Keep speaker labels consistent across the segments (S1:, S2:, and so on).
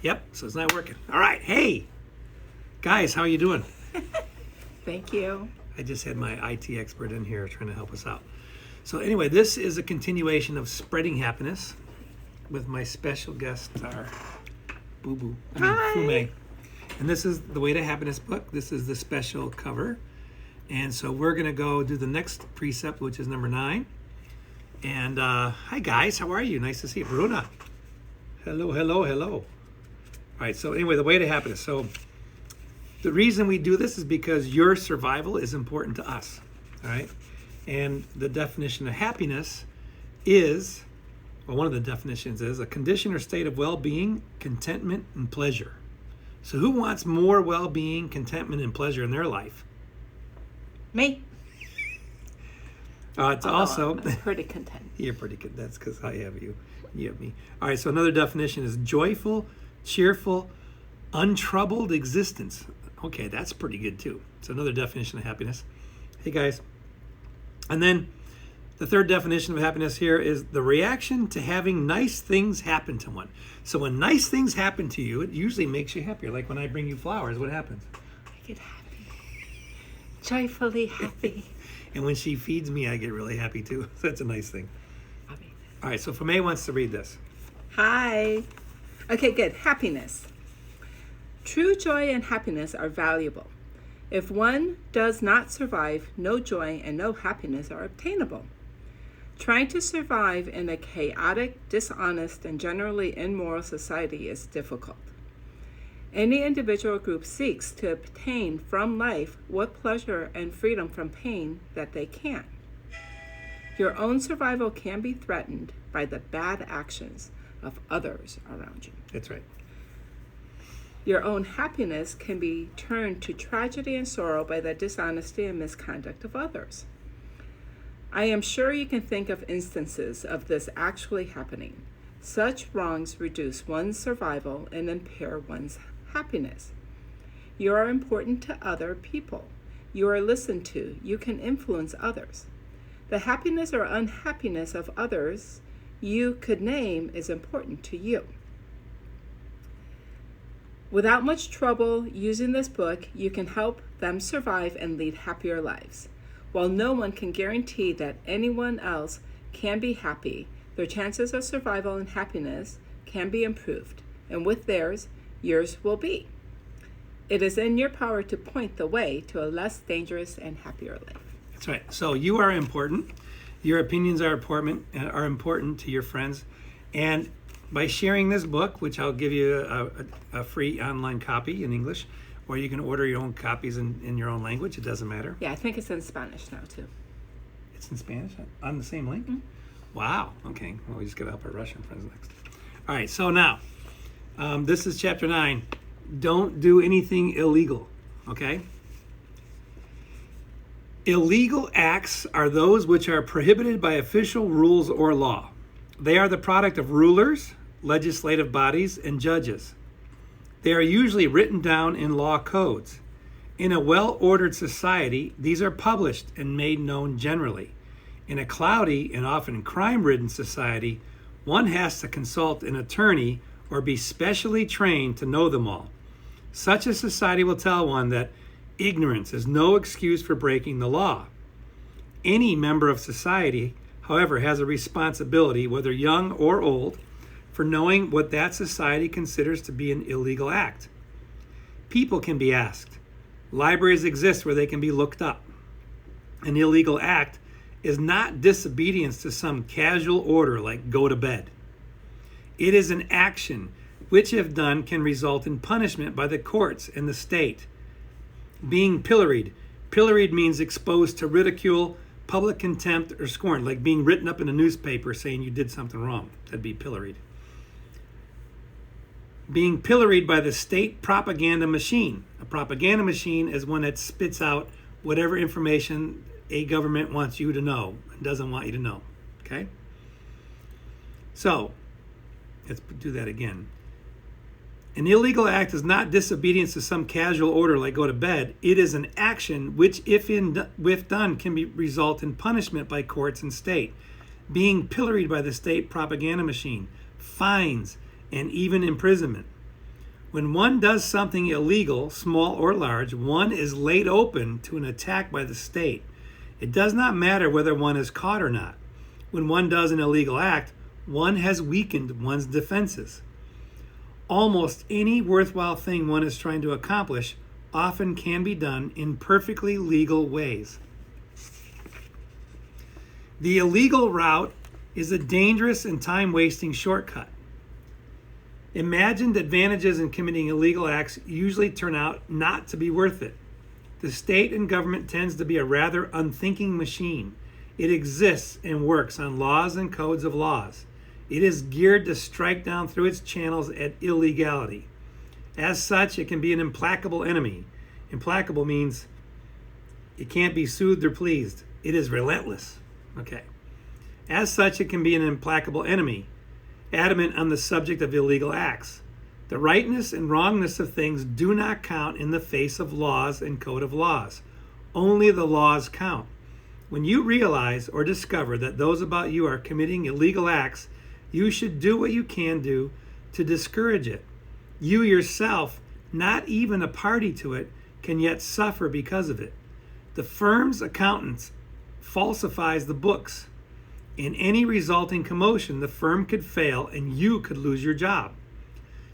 S1: Yep, so it's not working. All right, hey, guys, how are you doing?
S2: Thank you.
S1: I just had my IT expert in here trying to help us out. So anyway, this is a continuation of Spreading Happiness with my special guest star,
S2: Hi.
S1: Fume. And this is the Way to Happiness book. This is the special cover. And so we're going to go do the next precept, which is number 9. And hi, guys. How are you? Nice to see you. Bruna. Hello, hello, hello. All right. So anyway, the Way to Happiness. So the reason we do this is because your survival is important to us. All right. And the definition of happiness is, well, one of the definitions is a condition or state of well-being, contentment, and pleasure. So who wants more well-being, contentment, and pleasure in their life?
S2: Me.
S1: It's also...
S2: I'm pretty content.
S1: You're pretty good. That's because I have you. You have me. All right, so another definition is joyful, cheerful, untroubled existence. Okay, that's pretty good too. It's another definition of happiness. Hey, guys. And then the third definition of happiness here is the reaction to having nice things happen to one. So when nice things happen to you, it usually makes you happier. Like when I bring you flowers, what happens?
S2: I get happy. Joyfully happy.
S1: And when she feeds me, I get really happy too. So that's a nice thing.
S2: Happy.
S1: All right, so Fame wants to read this.
S2: Hi. Okay, good. Happiness. True joy and happiness are valuable. If one does not survive, no joy and no happiness are obtainable. Trying to survive in a chaotic, dishonest, and generally immoral society is difficult. Any individual or group seeks to obtain from life what pleasure and freedom from pain that they can. Your own survival can be threatened by the bad actions of others around you.
S1: That's right.
S2: Your own happiness can be turned to tragedy and sorrow by the dishonesty and misconduct of others. I am sure you can think of instances of this actually happening. Such wrongs reduce one's survival and impair one's happiness. You are important to other people. You are listened to. You can influence others. The happiness or unhappiness of others you could name is important to you. Without much trouble using this book, you can help them survive and lead happier lives. While no one can guarantee that anyone else can be happy, their chances of survival and happiness can be improved, and with theirs, yours will be. It is in your power to point the way to a less dangerous and happier life.
S1: That's right. So you are important. Your opinions are important to your friends. And by sharing this book, which I'll give you a free online copy in English, or you can order your own copies in your own language. It doesn't matter.
S2: Yeah, I think it's in Spanish now, too.
S1: It's in Spanish on the same link?
S2: Mm-hmm.
S1: Wow. Okay. Well, we just got to help our Russian friends next. All right. So now, this is chapter 9. Don't do anything illegal. Okay? Illegal acts are those which are prohibited by official rules or law. They are the product of rulers, legislative bodies, and judges. They are usually written down in law codes. In a well-ordered society, these are published and made known generally. In a cloudy and often crime-ridden society, one has to consult an attorney or be specially trained to know them all. Such a society will tell one that ignorance is no excuse for breaking the law. Any member of society, however, has a responsibility, whether young or old, for knowing what that society considers to be an illegal act. People can be asked. Libraries exist where they can be looked up. An illegal act is not disobedience to some casual order like go to bed. It is an action which, if done, can result in punishment by the courts and the state. Being pilloried. Pilloried means exposed to ridicule, public contempt, or scorn, like being written up in a newspaper saying you did something wrong. That'd be pilloried. Being pilloried by the state propaganda machine. A propaganda machine is one that spits out whatever information a government wants you to know and doesn't want you to know. Okay? So, let's do that again. An illegal act is not disobedience to some casual order like go to bed. It is an action which, if done, can result in punishment by courts and state, being pilloried by the state propaganda machine, fines, and even imprisonment. When one does something illegal, small or large, one is laid open to an attack by the state. It does not matter whether one is caught or not. When one does an illegal act, one has weakened one's defenses. Almost any worthwhile thing one is trying to accomplish often can be done in perfectly legal ways. The illegal route is a dangerous and time-wasting shortcut. Imagined advantages in committing illegal acts usually turn out not to be worth it. The state and government tends to be a rather unthinking machine. It exists and works on laws and codes of laws. It is geared to strike down through its channels at illegality. As such, it can be an implacable enemy. Implacable means it can't be soothed or pleased. It is relentless. Okay. As such, it can be an implacable enemy, adamant on the subject of illegal acts. The rightness and wrongness of things do not count in the face of laws and code of laws. Only the laws count. When you realize or discover that those about you are committing illegal acts, you should do what you can do to discourage it. You yourself, not even a party to it, can yet suffer because of it. The firm's accountant falsifies the books. In any resulting commotion, the firm could fail and you could lose your job.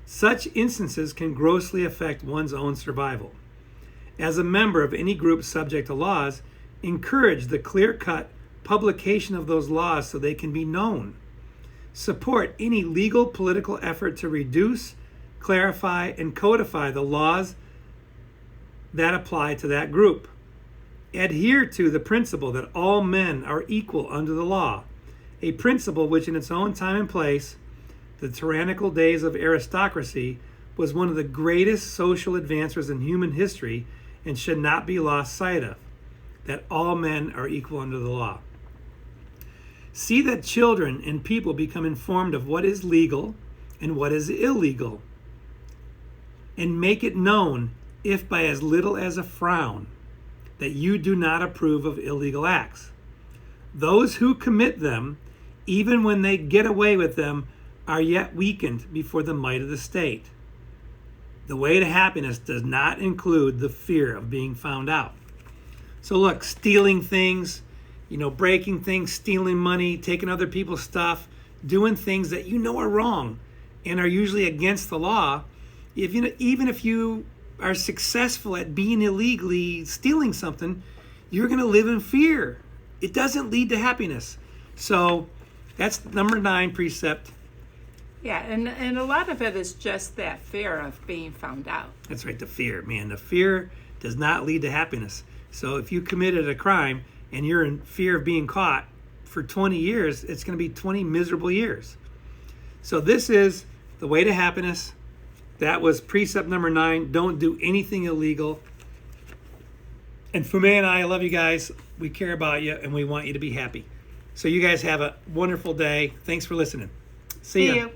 S1: Such instances can grossly affect one's own survival. As a member of any group subject to laws, encourage the clear-cut publication of those laws so they can be known. Support any legal political effort to reduce, clarify, and codify the laws that apply to that group. Adhere to the principle that all men are equal under the law, a principle which in its own time and place, the tyrannical days of aristocracy, was one of the greatest social advances in human history and should not be lost sight of, that all men are equal under the law. See that children and people become informed of what is legal and what is illegal, and make it known, if by as little as a frown, that you do not approve of illegal acts. Those who commit them, even when they get away with them, are yet weakened before the might of the state. The way to happiness does not include the fear of being found out. So look, stealing things, breaking things, stealing money, taking other people's stuff, doing things that you know are wrong and are usually against the law, even if you are successful at being illegally stealing something, you're going to live in fear. It doesn't lead to happiness. So that's number 9 precept.
S2: Yeah, and a lot of it is just that fear of being found out.
S1: That's right, the fear, man. The fear does not lead to happiness. So if you committed a crime and you're in fear of being caught for 20 years, it's going to be 20 miserable years. So this is the way to happiness. That was precept number 9. Don't do anything illegal. And Fume and I love you guys. We care about you and we want you to be happy. So you guys have a wonderful day. Thanks for listening. See ya.
S2: You.